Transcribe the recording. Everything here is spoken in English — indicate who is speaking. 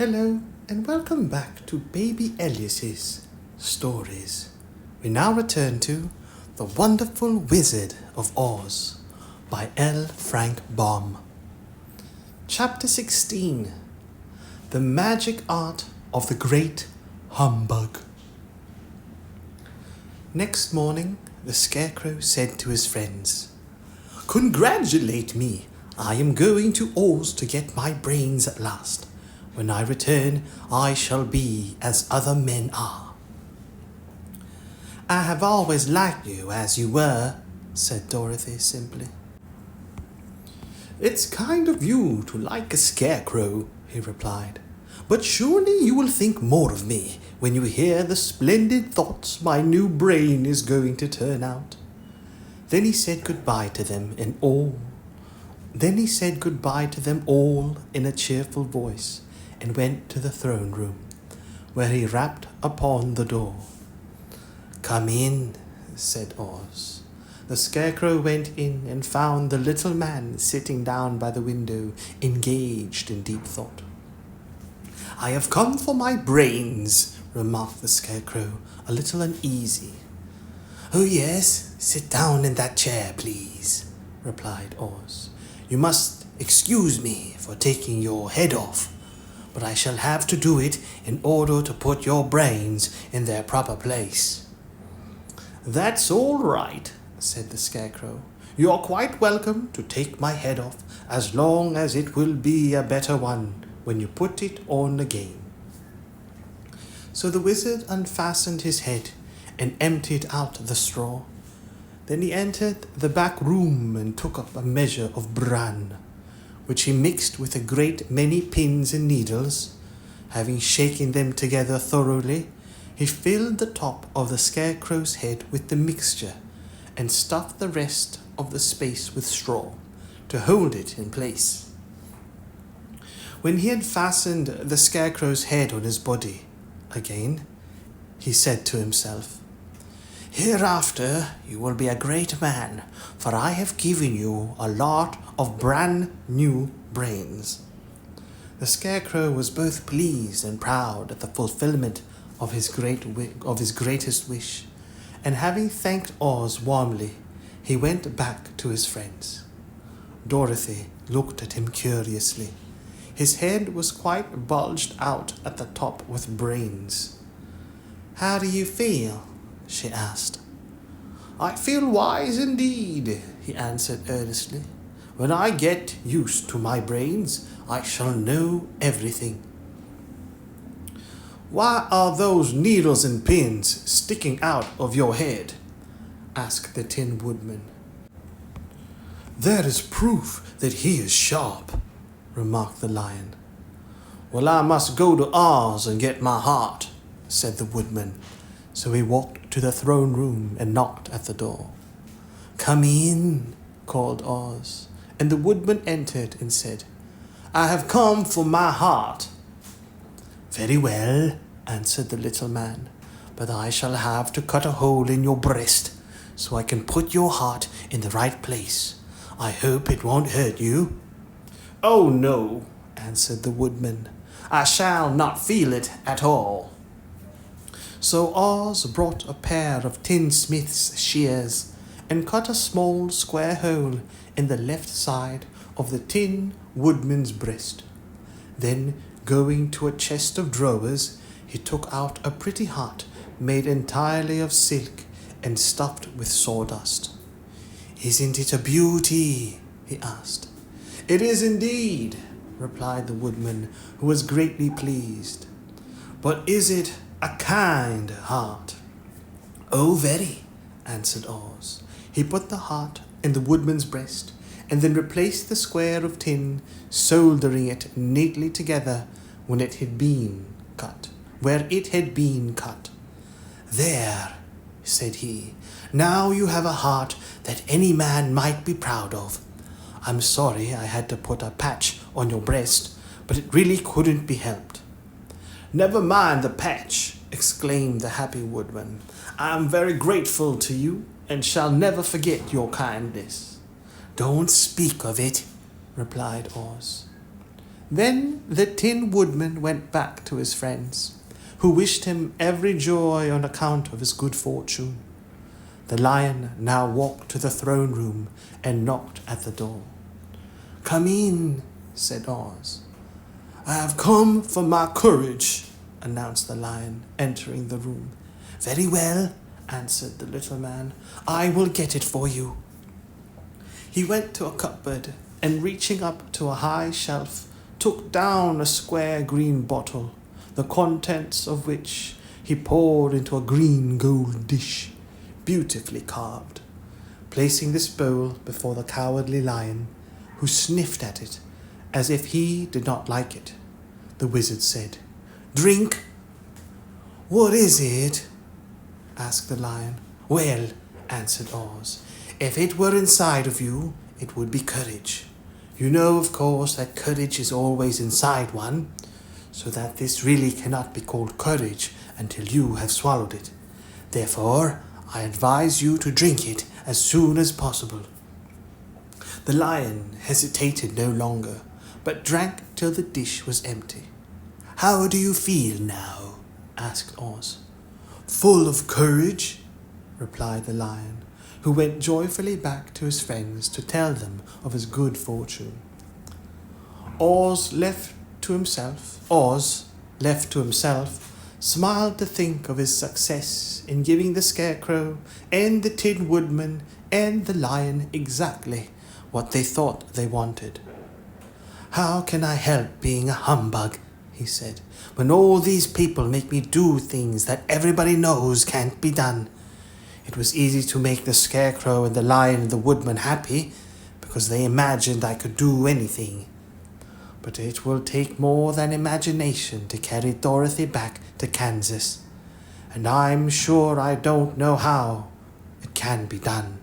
Speaker 1: Hello and welcome back to Baby Elias's stories. We now return to The Wonderful Wizard of Oz by L. Frank Baum. Chapter 16. The Magic Art of the Great Humbug. Next morning, the Scarecrow said to his friends, "Congratulate me! I am going to Oz to get my brains at last. When I return, I shall be as other men are." "I have always liked you as you were," said Dorothy simply. "It's kind of you to like a scarecrow," he replied. "But surely you will think more of me when you hear the splendid thoughts my new brain is going to turn out." Then he said goodbye to them all in a cheerful voice, and went to the throne room, where he rapped upon the door. "Come in," said Oz. The Scarecrow went in and found the little man sitting down by the window, engaged in deep thought. "I have come for my brains," remarked the Scarecrow, a little uneasy. "Oh yes, sit down in that chair, please," replied Oz. "You must excuse me for taking your head off, but I shall have to do it in order to put your brains in their proper place." "That's all right," said the Scarecrow. "You are quite welcome to take my head off, as long as it will be a better one when you put it on again." So the wizard unfastened his head and emptied out the straw. Then he entered the back room and took up a measure of bran, which he mixed with a great many pins and needles. Having shaken them together thoroughly, he filled the top of the Scarecrow's head with the mixture and stuffed the rest of the space with straw to hold it in place. When he had fastened the Scarecrow's head on his body again, he said to himself, "Hereafter you will be a great man, for I have given you a lot of brand new brains." The Scarecrow was both pleased and proud at the fulfillment of his greatest wish, and having thanked Oz warmly, he went back to his friends. Dorothy looked at him curiously. His head was quite bulged out at the top with brains. "How do you feel?" she asked. "I feel wise indeed," he answered earnestly. "When I get used to my brains, I shall know everything." "Why are those needles and pins sticking out of your head?" asked the Tin Woodman. "That is proof that he is sharp," remarked the Lion. "Well, I must go to Oz and get my heart," said the Woodman. So he walked to the throne room and knocked at the door. "Come in," called Oz, and the Woodman entered and said, "I have come for my heart." "Very well," answered the little man, "but I shall have to cut a hole in your breast so I can put your heart in the right place. I hope it won't hurt you." "Oh no," answered the Woodman. "I shall not feel it at all." So Oz brought a pair of tinsmith's shears and cut a small square hole in the left side of the Tin Woodman's breast. Then, going to a chest of drawers, he took out a pretty heart made entirely of silk and stuffed with sawdust. "Isn't it a beauty?" he asked. "It is indeed," replied the Woodman, who was greatly pleased. "But is it a kind heart?" "Oh, very," answered Oz. He put the heart in the Woodman's breast and then replaced the square of tin, soldering it neatly together where it had been cut. "There," said he. "Now you have a heart that any man might be proud of. I'm sorry I had to put a patch on your breast, but it really couldn't be helped." "Never mind the patch," exclaimed the happy Woodman. "I am very grateful to you and shall never forget your kindness." "Don't speak of it," replied Oz. Then the Tin Woodman went back to his friends, who wished him every joy on account of his good fortune. The Lion now walked to the throne room and knocked at the door. "Come in," said Oz. "I have come for my courage," announced the Lion, entering the room. "Very well," answered the little man. "I will get it for you." He went to a cupboard and, reaching up to a high shelf, took down a square green bottle, the contents of which he poured into a green gold dish, beautifully carved. Placing this bowl before the Cowardly Lion, who sniffed at it as if he did not like it, the wizard said, "Drink." "What is it?" asked the Lion. "Well," answered Oz, "if it were inside of you, it would be courage. You know, of course, that courage is always inside one, so that this really cannot be called courage until you have swallowed it. Therefore, I advise you to drink it as soon as possible." The Lion hesitated no longer, but drank till the dish was empty. "How do you feel now?" asked Oz. "Full of courage," replied the Lion, who went joyfully back to his friends to tell them of his good fortune. Oz, left to himself, smiled to think of his success in giving the Scarecrow and the Tin Woodman and the Lion exactly what they thought they wanted. "How can I help being a humbug," he said, "when all these people make me do things that everybody knows can't be done? It was easy to make the Scarecrow and the Lion and the Woodman happy, because they imagined I could do anything. But it will take more than imagination to carry Dorothy back to Kansas, and I'm sure I don't know how it can be done."